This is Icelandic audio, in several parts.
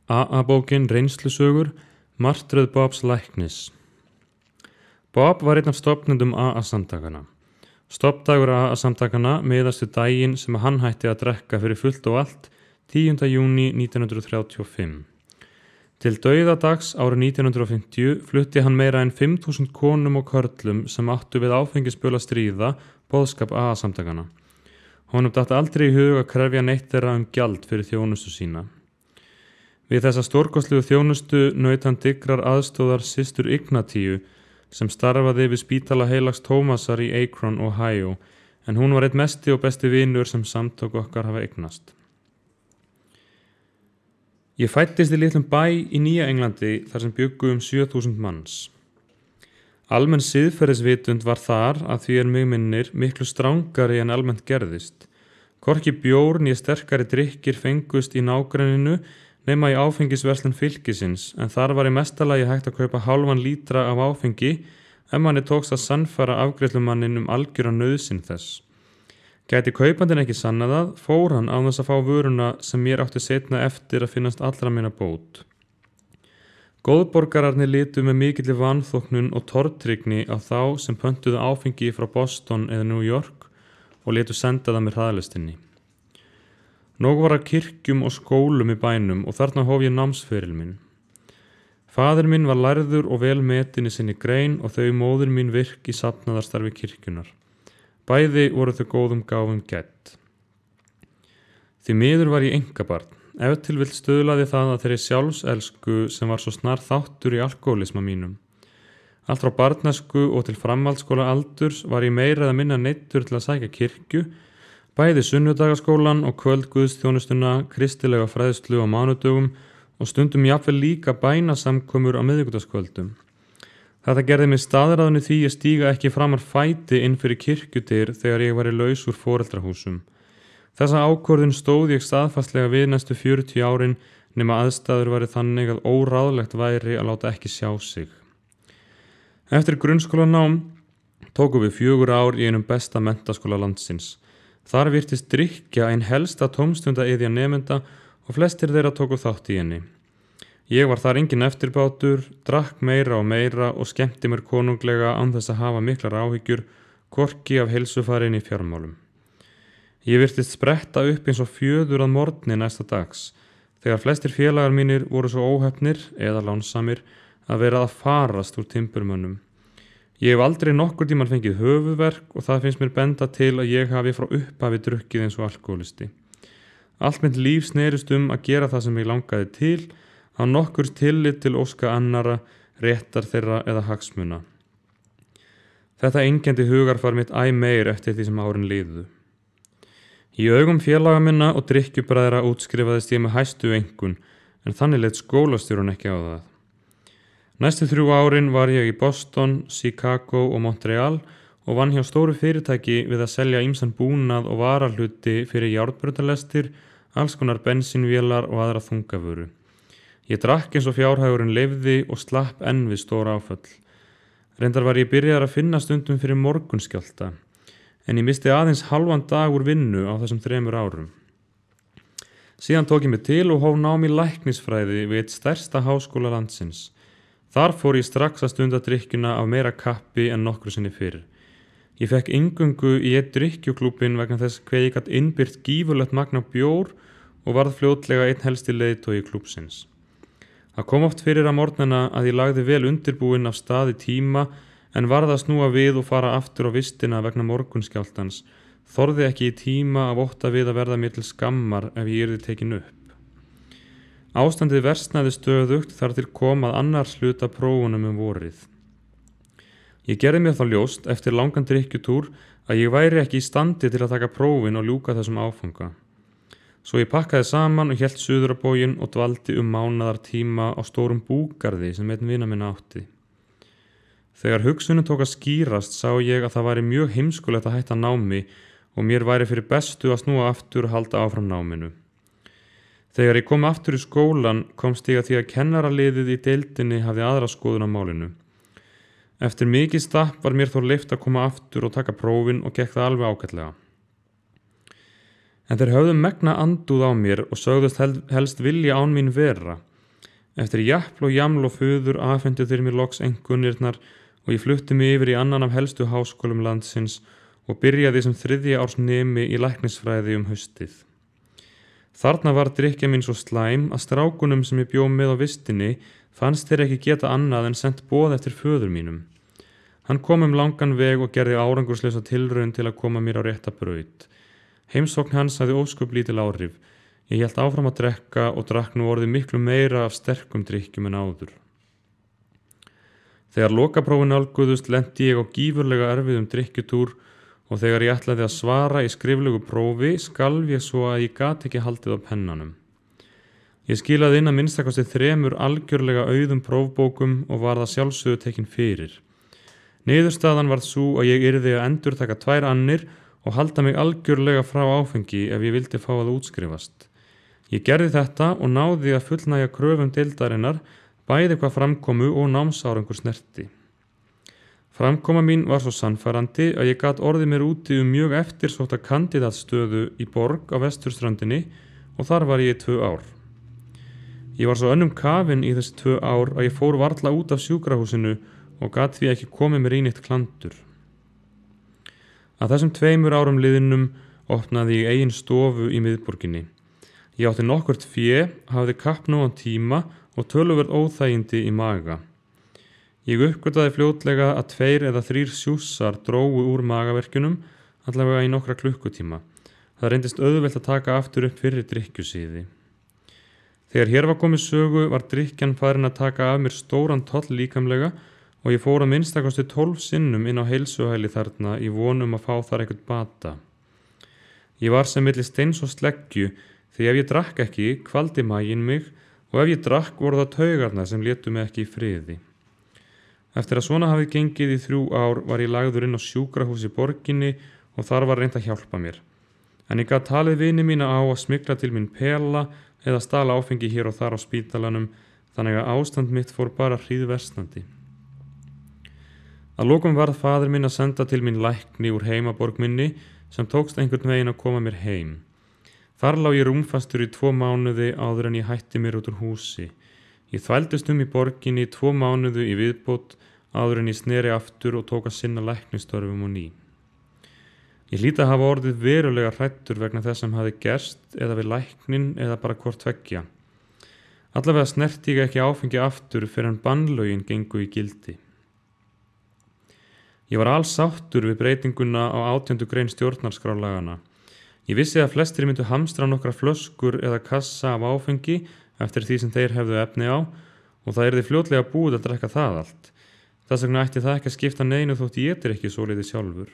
AA-bókin Reynslusögur, martröð Bobs læknis. Bob var einn af stofnendum AA-samtakana. Stofndagur AA-samtakana miðast við daginn sem hann hætti að drekka fyrir fullt og allt 10. júní 1935. Til dauðadags árið 1950 flutti hann meira en 5.000 konum og körlum sem áttu við áfengisböl að stríða boðskap AA-samtakana. Honum datt aldrei í hug að krefja neitt þeirra gjald fyrir þjónustu sína. Við þessa stórkostlegu þjónustu naut hann dyggrar aðstóðar systur Ignatíu sem starfaði við spítala heilags Tómasar í Akron, Ohio, en hún var einn mesti og besti vinur sem samtök okkar hafa eignast. Ég fæddist í litlum bæ í Nýja Englandi þar sem bjuggu 7.000 manns. Almenn siðferðisvitund var þar að því mig minnir miklu strangari en almennt gerðist. Hvorki bjór né sterkari drykkir fengust í nágrenninu nema í áfengisverslun fylkisins, en þar var í mestalagi hægt að kaupa hálfan lítra af áfengi ef manni tókst að sannfæra afgreiðslumannin algjöra nauðsyn þess. Gæti kaupandinn ekki sannað það, fór hann án þess að fá vöruna sem mér átti seinna eftir að finnast allra minna bót. Góðborgararnir litu með mikilli vanþóknun og tortryggni á þá sem pöntuðu áfengi frá Boston eða New York og letu senda það með hraðlistinni. Nóg var að kirkjum og skólum í bænum og þarna hóf ég námsferil minn. Faðir minn var lærður og vel metinn í sinni grein og þau móðir mín virk í safnaðarstarfi kirkjunar. Bæði voru þau góðum gáfum gædd. Því miður var ég einkabarn. Ef til vill stuðlaði það að þeirri sjálfselsku sem var svo snar þáttur í alkohólisma mínum. Allt frá barnæsku og til framhaldsskóla aldurs var ég meira eða minna neyddur til að sækja kirkju, bæði sunnudagaskólan og kvöldguðsþjónustuna, kristilega fræðslu á mánudögum og stundum jafnvel líka bænasamkomur á miðvikudagskvöldum. Þetta gerði mig staðráðinu því að stíga ekki framar fæti inn fyrir kirkjudyr þegar ég var í laus úr foreldrahúsum. Þessa ákvörðun stóð ég staðfastlega við næstu 40 árin nema aðstæður væri þannig að óráðlegt væri að láta ekki sjá sig. Eftir grunnskólanám tókum við 4 ár í einum besta menntaskóla landsins. Þar virtist drykkja ein helsta tómstundaiðja nemenda og flestir þeirra tóku þátt í henni. Ég var þar engin eftirbátur, drakk meira og meira og skemmti mér konunglega án þess að hafa miklar áhyggjur, hvorki af heilsufarin í fjármálum. Ég virtist spretta upp eins og fjöður að morgni næsta dags, þegar flestir félagar mínir voru svo óheppnir eða lánsamir að vera að farast úr timburmönnum. Ég hef aldrei nokkur tímann fengið höfuðverk og það finnst mér benda til að ég hafi frá upphafi drukkið eins og alkohólisti. Allt mitt líf snerist að gera það sem ég langaði til, á nokkurs tillit til óska annara, réttar þeirra eða hagsmuna. Þetta einkenndi hugarfar mitt æ meir eftir því sem árin liðu. Í augum félaga minna og drykkjubræðra útskrifaðist ég með hæstu einkunn, en þannig leit skólastjórinn ekki á það. Næstu 3 árin var ég í Boston, Chicago og Montreal og vann hjá stóru fyrirtæki við að selja ýmsan búnað og varahluti fyrir járnbrautarlestir, alls konar bensínvélar og aðra þungavöru. Ég drakk eins og fjárhagurinn leyfði og slapp enn við stór áföll. Reyndar var ég byrjaður að finna stundum fyrir morgunskjálfta, en ég misti aðeins halvan dag úr vinnu á þessum 3 árum. Síðan tók ég mig til og hóf nám í læknisfræði við eitt stærsta háskóla landsins. Þar fór ég strax að stunda drykkjuna af meira kappi en nokkru sinni fyrr. Ég fekk inngöngu í einn drykkjuklúbbinn vegna þess hve ég gat innbyrt gífurlegt magn af bjór og varð fljótlega einn helsti leiðtogi klúbbsins. Það kom oft fyrir að morgnana að ég lagði vel undirbúinn af stað í tíma en varð að snúa við og fara aftur á vistina vegna morgunskjálftans. Þorði ekki í tíma að votta við að verða mér til skammar ef ég yrði tekin upp. Ástandið versnaði stöðugt þar til kom að annars hluta prófunum vorið. Ég gerði mér þá ljóst eftir langan drykkjutúr að ég væri ekki í standi til að taka prófin og ljúka þessum áfanga. Svo ég pakkaði saman og hélt suður á bóginn og dvaldi mánaðar tíma á stórum búgarði sem einn vina minna átti. Þegar hugsunin tók að skýrast sá ég að það væri mjög heimskulegt að hætta námi og mér væri fyrir bestu að snúa aftur og halda áfram náminu. Þegar ég kom aftur í skólan komst ég að því að kennaraliðið í deildinni hafði aðra skoðun á málinu. Eftir mikið stapp var mér þó leyft að koma aftur og taka prófin og gekk það alveg ágætlega. En þeir höfðu megna andúð á mér og sögðust helst vilja án mín vera. Eftir japl og jaml og fuður afhentu þeir mér loks einkunnirnar og ég flutti mig yfir í annan af helstu háskólum landsins og byrjaði sem 3. árs nemi í læknisfræði haustið. Þarna var drykkja mín svo slæm að strákunum sem ég bjó með á vistinni fannst þeir ekki geta annað en sent boð eftir föður mínum. Hann kom langan veg og gerði árangurslausa tilraun til að koma mér á rétta braut. Heimsókn hans hafði ósköp lítil áhrif. Ég hélt áfram að drekka og drakk nú orðið miklu meira af sterkum drykkjum en áður. Þegar lokaprófin nálguðust lenti ég á gífurlega erfiðum drykkjutúr og þegar ég ætlaði að svara í skriflegu prófi skalf ég svo að ég gat ekki haldið á pennanum. Ég skilaði inn að minnstakosti 3 algjörlega auðum prófbókum og var það sjálfsögðu tekin fyrir. Niðurstaðan varð sú að ég yrði að endurtaka 2 annir og halda mig algjörlega frá áfengi ef ég vildi fá að útskrifast. Ég gerði þetta og náði að fullnægja kröfum deildarinnar, bæði hvað framkomu og námsárangur snerti. Framkoma mín var svo sannfærandi að ég gat orðið mér úti mjög eftirsótta kandidatstöðu í borg á Vesturströndinni og þar var ég í 2 ár. Ég var svo önnum kafinn í þessi 2 ár að ég fór varla út af sjúkrahúsinu og gat því ekki komið mér í neitt klandur. Að þessum 2 árum liðnum opnaði ég eigin stofu í miðborginni. Ég átti nokkurt fé, hafði kappnógan tíma og töluverð óþægindi í maga. Ég uppgötaði fljótlega að 2 eða 3 sjússar drógu úr magaverkjunum, allavega í nokkra klukkutíma. Það reyndist auðvelt að taka aftur upp fyrri drykkjusíði. Þegar hér var komið sögu var drykkjan farin að taka af mér stóran toll líkamlega og ég fór að minnstakosti 12 sinnum inn á heilsuhæli þarna í von að fá þar eitthvað bata. Ég var sem milli steins og sleggju því ef ég drakk ekki kvaldi maginn mig og ef ég drakk voru það taugarnar sem létu mig ekki í friði. Eftir að svona hafði gengið í 3 ár var ég lagður inn á sjúkrahús í borginni og þar var reynt að hjálpa mér. En ég gat talið vini mína á að smygla til mín pela eða stala áfengi hér og þar á spítalanum þannig að ástand mitt fór bara hríðversnandi. Að lokum varð faðir minn að senda til mín lækni úr heimaborg minni sem tókst einhvern veginn að koma mér heim. Þar lá ég rúmfastur í 2 mánuði áður en ég hætti mér út úr húsi. Ég þvældist í borginni í 2 mánuði í viðbót áður en ég sneri aftur og tók að sinna læknistörfum á ný. Ég hlýt að hafa orðið verulega hræddur vegna þess sem hafði gerst eða við læknin eða bara hvort tveggja. Allavega snerti ég ekki áfengi aftur fyrir en bannlögin gengu í gildi. Ég var alls sáttur við breytinguna á 18. grein stjórnarskrálaganna. Ég vissi að flestir myndu hamstra nokkra flöskur eða kassa af áfengi eftir því sem þeir hefðu efni á og það yrði fljótlega búið að drekka það allt. Þess vegna ætti það ekki að skipta neinu þótt ég drykki svolítið sjálfur.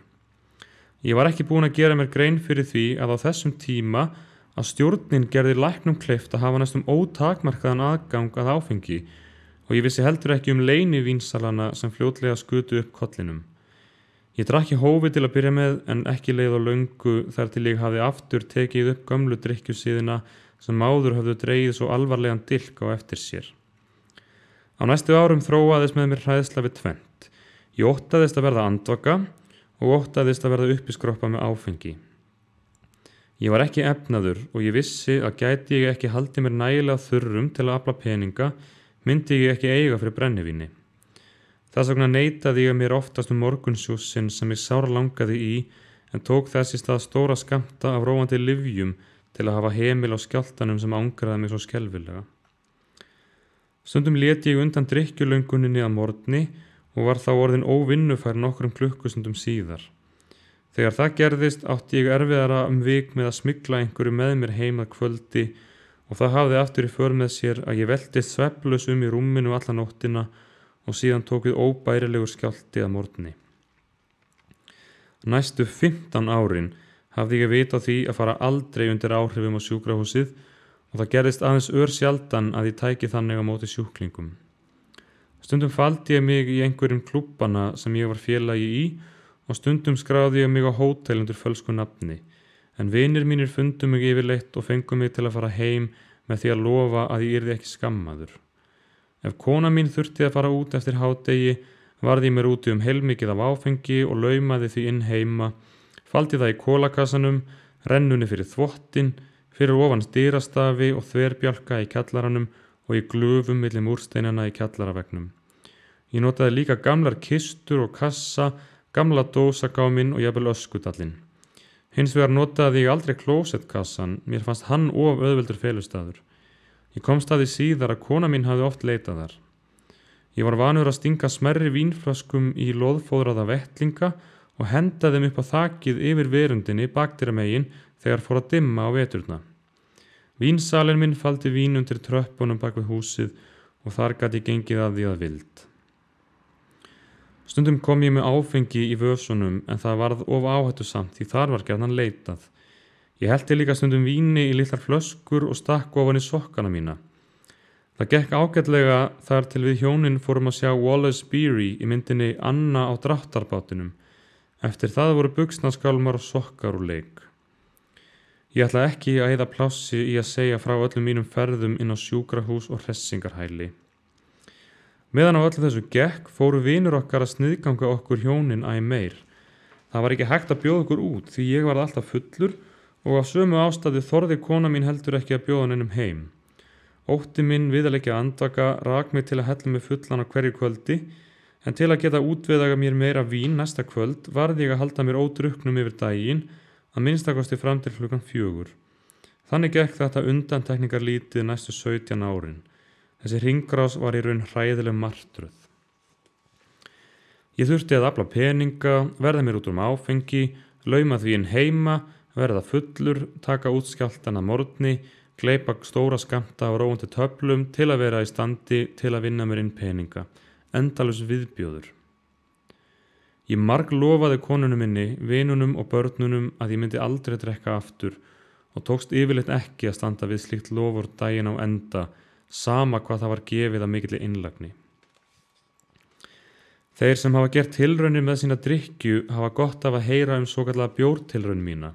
Ég var ekki búin að gera mér grein fyrir því að á þessum tíma að stjórnin gerði læknum kleift að hafa næstum ótakmarkaðan aðgang að áfengi og ég vissi heldur ekki leyni vínsalana sem fljótlega skutu upp kollinum. Ég drakk í hófi til að byrja með en ekki leið á löngu þar til ég hafði aftur tekið upp gömlu drykkjusíðina sem áður höfðu dregið svo alvarlegan dilk á eftir sér. Á næstu árum þróaðist með mér hræðsla við 2. Ég óttaðist að verða andvaka og óttaðist að verða uppiskroppa með áfengi. Ég var ekki efnaður og ég vissi að gæti ég ekki haldið mér nægilega þurrum til að afla peninga, myndi ég ekki eiga fyrir brennivíni. Þess vegna neitaði ég mér oftast morgunsjússin sem ég sárlangaði í en tók þess í stað stóra skammta af róandi lyfjum til að hafa hemil á skjáltanum sem angraði mig svo skelfilega. Stundum lét ég undan drykkjulönguninni að morgni og var þá orðin óvinnufær nokkrum klukkustundum síðar. Þegar það gerðist átti ég erfiðara vik með að smygla einhverju með mér heim að kvöldi og það hafði aftur í för með sér að ég veltist svefnlaus í rúminu alla nóttina og síðan tók við óbærilegur skjálfti að morgni. Næstu 15 árin hafði ég vit á því að fara aldrei undir áhrifum á sjúkrahúsið og það gerðist aðeins örsjaldan að ég tæki þannig á móti sjúklingum. Stundum faldi ég mig í einhverjum klúbbana sem ég var félagi í og stundum skráði ég mig á hótel undir fölsku nafni, en vinir mínir fundu mig yfirleitt og fengu mig til að fara heim með því að lofa að ég yrði ekki skammaður. Ef kona mín þurfti að fara út eftir hádegi, varði ég mér úti heilmikið af áfengi og laumaði því inn heima, faldi það í kolakassanum, rennunni fyrir þvottin, fyrir ofan dyrastafi og þverbjálka í kjallaranum og í glufum milli múrsteinana í kjallaravagnum. Ég notaði líka gamlar kistur og kassa, gamla dósagáminn og jafnvel öskudallinn. Hins vegar notaði ég aldrei klósettkassan, mér fannst hann of auðveldur felustaður. Ég komst að því síðar að kona mín hafði oft leitað þar. Ég var vanur að stinga smærri vínflöskum í loðfóðraða vettlinga og henda þeim upp á þakið yfir verundinni bakdyramegin þegar fór að dimma á veturna. Vínsalinn minn faldi vín undir tröppunum bak við húsið og þar gat ég gengið að því að vild. Stundum kom ég með áfengi í vösunum en það varð of áhættusamt því þar var gjarnan leitað. Ég hellti líka stundum víni í litlar flöskur og stakk ofan í sokkana mína. Það gekk ágætlega þar til við hjónin fórum að sjá Wallace Beery í myndinni Anna á dráttarbátinum. Eftir það voru buxnaskálmar og sokkar úr leik. Ég ætla ekki að eyða plássi í að segja frá öllum mínum ferðum inn á sjúkrahús og hressingarhæli. Meðan á öllu þessu gekk fóru vinur okkar að sniðganga okkur hjónin æ meir. Það var ekki hægt að bjóða okkur út því ég var alltaf fullur og af sömu ástæðu þorði kona mín heldur ekki að bjóða neinum heim. Ótti minn við að leggja andvaka rak mig til að hella mig fullan á hverju kvöldi en til að geta útvegaða mér meira vín næsta kvöld varð ég að halda mér ódrukknum yfir daginn að minnstakosti fram til klukkan 4. Þannig gekk þetta undantekningarlítið næstu 17 árin. Þessi hringrás var í raun hræðileg martröð. Ég þurfti að afla peninga, verða mér út áfengi, lauma því inn heima, verða fullur, taka út skjálftan að morgni, gleypa stóra skammta á róandi töflum til að vera í standi til að vinna mér inn peninga. Endalaus viðbjóður. Ég marglofaði konunum minni, vinunum og börnunum að ég myndi aldrei drekka aftur og tókst yfirleitt ekki að standa við slíkt lofur daginn á enda, sama hvað það var gefið að mikilli innlagni. Þeir sem hafa gert tilraunir með sína drykkju hafa gott af að heyra svokallaða bjórtilraun mína.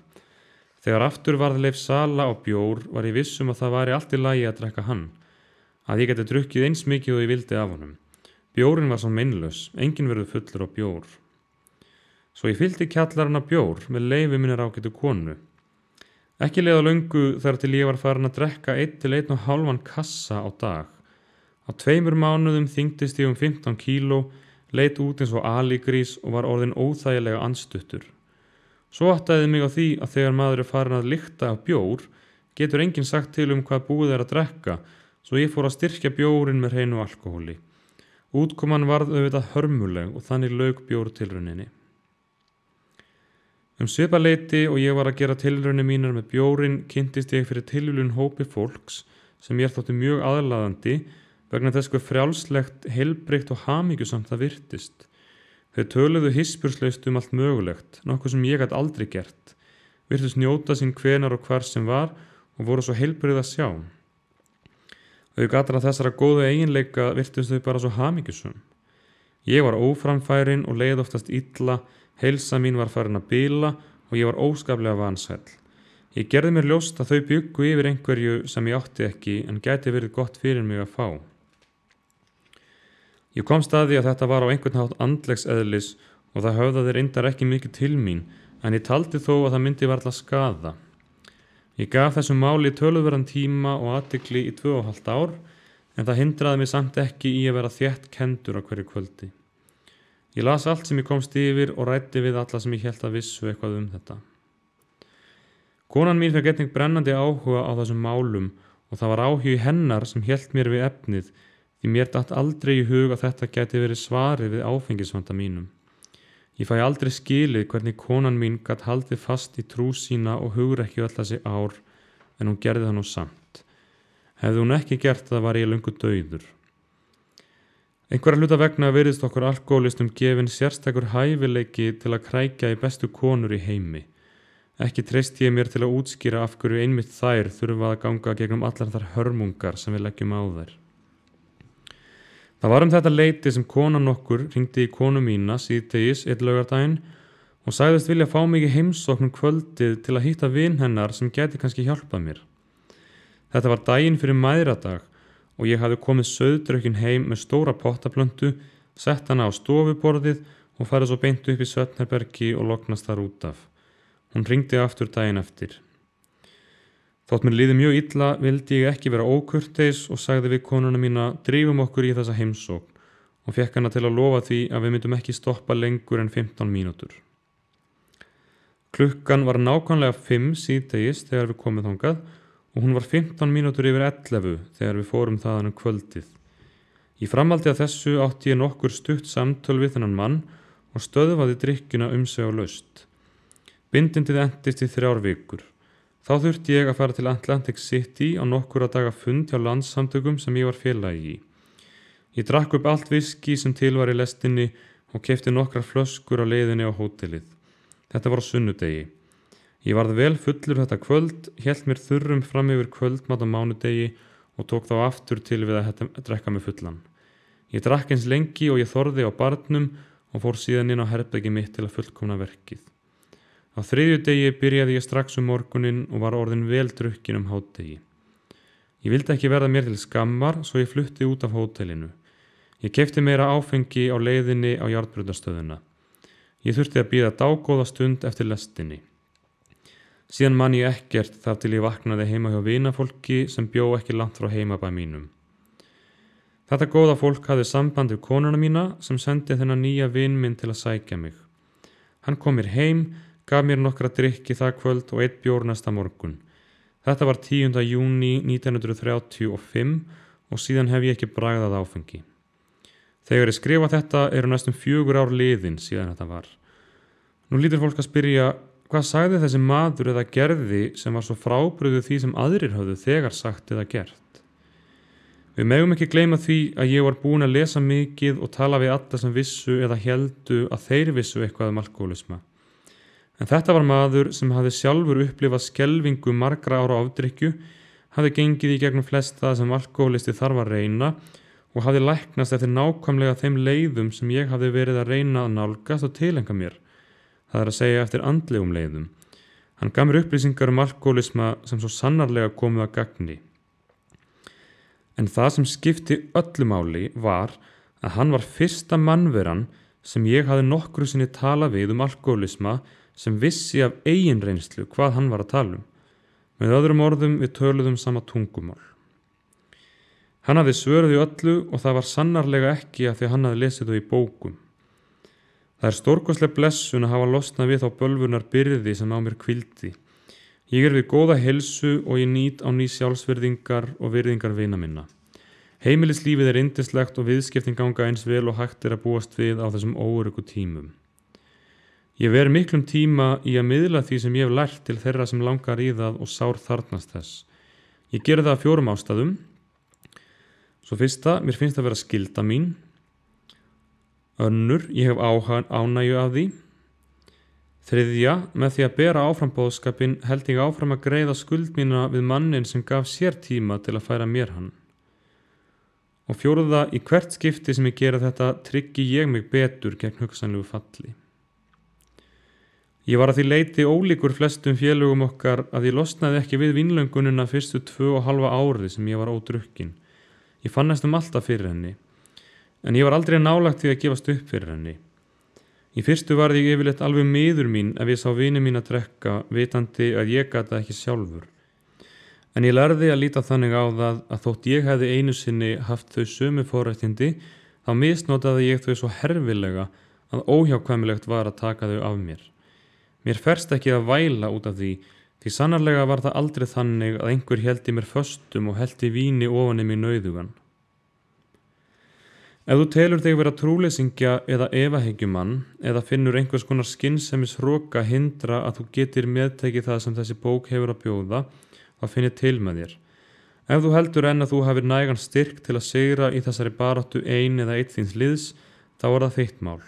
Þegar aftur varð leyfð sala á bjór var ég viss að það væri allt í lagi að drekka hann, að ég geti drukkið eins mikið og ég vildi af honum. Bjórinn var svo meinlaus, enginn verður fullur á bjór. Svo ég fyllti kjallarinn af bjór með leyfi minni ágætu konu. Ekki leið á löngu þar til ég var farin að drekka 1 til 1,5 kassa á dag. Á 2 mánuðum þyngdist ég 15 kíló, leit út eins og aligrís og var orðinn óþægilega andstuttur. Svo áttaði mig á því að þegar maður farin að lykta af bjór, getur enginn sagt til hvað búið að drekka, svo ég fór að styrkja bjórinn með hreinu alkóhóli. Útkoman varð auðvitað hörmuleg og þannig lauk bjórtilrauninni. Svipaleyti og ég var að gera tilraunir mínar með bjórinn kynntist ég fyrir tilviljun hópi fólks sem ég þótti mjög aðlaðandi vegna þess hve frjálslegt, heilbrigt og hamingjusamt það virtist. Þau töluðu hispurslaust allt mögulegt, nokkuð sem ég gat aldrei gert, virtust njóta sín hvenar og hvar sem var og voru svo heilbrigð að sjá. Auk allra þessara góðu eiginleika virtust þau bara svo hamingjusum. Ég var óframfærin og leið oftast illa, heilsa mín var farin að bila og ég var óskaplega vansæll. Ég gerði mér ljóst að þau bjuggu yfir einhverju sem ég átti ekki en gæti verið gott fyrir mig að fá. Ég komst að því að þetta var á einhvern hátt andlegs eðlis og það höfðaði reyndar ekki mikið til mín en ég taldi þó að það myndi varla skaða. Ég gaf þessu máli töluverðan tíma og athygli í 2,5 ár en það hindraði mig samt ekki í að vera þétt kenndur á hverju kvöldi. Ég las allt sem ég komst yfir og ræddi við alla sem ég hélt að vissu eitthvað þetta. Konan mín fékk einnig brennandi áhuga á þessum málum og það var áhugi hennar sem hélt mér við efnið því mér datt aldrei í hug að þetta gæti verið svarið við áfengisvanda mínum. Ég fæ aldrei skilið hvernig konan mín gat haldið fast í trú sína og hugrekki öll þessi ár en hún gerði það nú samt. Hefði hún ekki gert það var ég löngu dauður. Einhverja hluta vegna virðist okkur alkóhólistum gefinn sérstakur hæfileiki til að krækja í bestu konur í heimi. Ekki treysti ég mér til að útskýra af hverju einmitt þær þurfa að ganga gegnum allar þar hörmungar sem við leggjum á þær. Það var þetta leyti sem konan okkur hringdi í konu mína síðdegis einn laugardaginn og sagðist vilja fá mig í heimsókn kvöldið til að hitta vin hennar sem gæti kannski hjálpað mér. Þetta var daginn fyrir mæðradag og ég hafði komið sauðdrukkin heim með stóra pottaplöntu, sett hana á stofuborðið og farið svo beint upp í svefnherbergi og lognast þar út af. Hún hringdi aftur daginn eftir. Þótt mér liði mjög illa vildi ég ekki vera ókurteis og sagði við konuna mína: drífum okkur í þessa heimsókn, og fékk hana til að lofa því að við myndum ekki stoppa lengur en 15 mínútur. Klukkan var nákvæmlega 5 síðdegis þegar við komum þangað og hún var 15 mínútur yfir 11 þegar við fórum þaðan kvöldið. Í framhaldi af þessu átti ég nokkur stutt samtöl við þennan mann og stöðvaði drykkjuna umsvifalaust. Bindindið entist í 3 vikur. Þá þurfti ég að fara til Atlantic City á nokkura daga fund hjá landssamtökum sem ég var félagi í. Ég drakk upp allt viski sem til var í lestinni og keypti nokkrar flöskur á leiðinni á hótelið. Þetta var á sunnudegi. Ég varð vel fullur þetta kvöld, hélt mér þurrum fram yfir kvöldmat á mánudegi og tók þá aftur til við að drekka mig fullan. Ég drakk eins lengi og ég þorði á barnum og fór síðan inn á herbergi mitt til að fullkomna verkið. Á 3. degi byrjaði ég strax morguninn og var orðin vel drukkin hádegi. Ég vildi ekki verða mér til skammar, svo ég flutti út af hótelinu. Ég keypti meira áfengi á leiðinni á járnbrautarstöðina. Ég þurfti að bíða dágóða stund eftir lestinni. Síðan man ég ekkert þar til ég vaknaði heima hjá vinafólki sem bjó ekki langt frá heimabæ mínum. Þetta góða fólk hafði samband við konuna mína sem sendi þennan nýja vin minn til að sækja mig. Hann kom mér heim, gaf mér nokkra drykki það kvöld og 1 bjór næsta morgun. Þetta var 10. júní 1935 og síðan hef ég ekki bragðað áfengi. Þegar ég skrifa þetta eru næstum 4 ár liðin síðan þetta var. Nú lítur fólk að spyrja: hvað sagði þessi maður eða gerði sem var svo frábrugðið því sem aðrir höfðu þegar sagt eða gert? Við megum ekki gleyma því að ég var búin að lesa mikið og tala við alla sem vissu eða héldu að þeir vissu eitthvað alkohólisma. En þetta var maður sem hafði sjálfur upplifað skelfingu margra ára afdrykkju, hafði gengið í gegnum flest það sem alkohólisti þarf að reyna og hafði læknast eftir nákvæmlega þeim leiðum sem ég hafði verið að reyna að nálgast og tilengja mér. Það er að segja eftir andlegum leiðum. Hann gaf mér upplýsingar alkohólisma sem svo sannarlega komu að gagni. En það sem skipti öllu máli var að hann var fyrsta mannveran sem ég hafði nokkru sinni talað við alkohólisma sem vissi af eigin reynslu hvað hann var að tala um. Með öðrum orðum, við töluðum sama tungumál. Hann hafði svörð í öllu og það var sannarlega ekki af því hann hafði lesið þau í bókum. Það er stórkostleg blessun að hafa losnað við þá bölvunar byrði sem á mér hvíldi. Ég er við góða heilsu og ég nýt á ný sjálfsvirðingar og virðingar vina minna. Heimilislífið er yndislegt og viðskiptin ganga eins vel og hægt er að búast við á þessum óöruggu tímum. Ég ver miklum tíma í að miðla því sem ég hef lært til þeirra sem langar í það og sár þarfnast þess. Ég geri það af 4 ástæðum. Svo fyrsta, mér finnst það vera skylda mín. Önnur, ég hef ánægju af því. Þriðja, með því að bera áfram boðskapinn held ég áfram að greiða skuld mína við mannin sem gaf sér tíma til að færa mér hann. Og 4, í hvert skipti sem ég gera þetta tryggi ég mig betur gegn hugsanlegu falli. Ég var að því leiti ólíkur flestum félögum okkar að ég losnaði ekki við vínlöngunina fyrstu 2,5 árið sem ég var ódrukkin. Ég fann næstum alltaf fyrir henni, en ég var aldrei nálægt því að gefast upp fyrir henni. Í fyrstu var ég yfirleitt alveg miður mín ef ég sá vini mín að drekka, vitandi að ég gat það ekki sjálfur. En ég lærði að líta þannig á það að þótt ég hefði einu sinni haft þau sömu forréttindi, þá misnotaði ég þau svo herfilega að óhjákvæmilegt var að taka þau af mér. Mér ferst ekki að væla út af því sannarlega var það aldrei þannig að einhver héldi mér föstum og hellti víni ofan í mig nauðugan. Ef þú telur þig vera trúleysingja eða efahyggjumann eða finnur einhvers konar skynsemis hroka hindra að þú getir meðtekið það sem þessi bók hefur að bjóða, þá finnir til með þér. Ef þú heldur enn að þú hafir nægan styrk til að sigra í þessari baráttu ein eða eitt þíns liðs, þá er það þitt mál.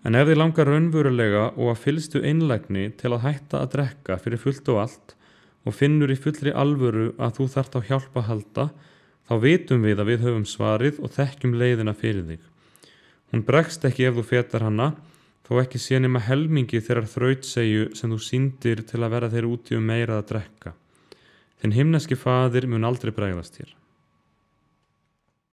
En ef þið langar raunverulega og að fyllstu einlægni til að hætta að drekka fyrir fullt og allt og finnur í fullri alvöru að þú þarft á hjálp að halda, þá vitum við að við höfum svarið og þekkjum leiðina fyrir þig. Hún bregst ekki ef þú fetar hana, þó ekki sé nema helmingi þeirrar þrautsegju sem þú sýndir til að vera þeir úti meira að drekka. Þinn himneski faðir mun aldrei bregðast þér.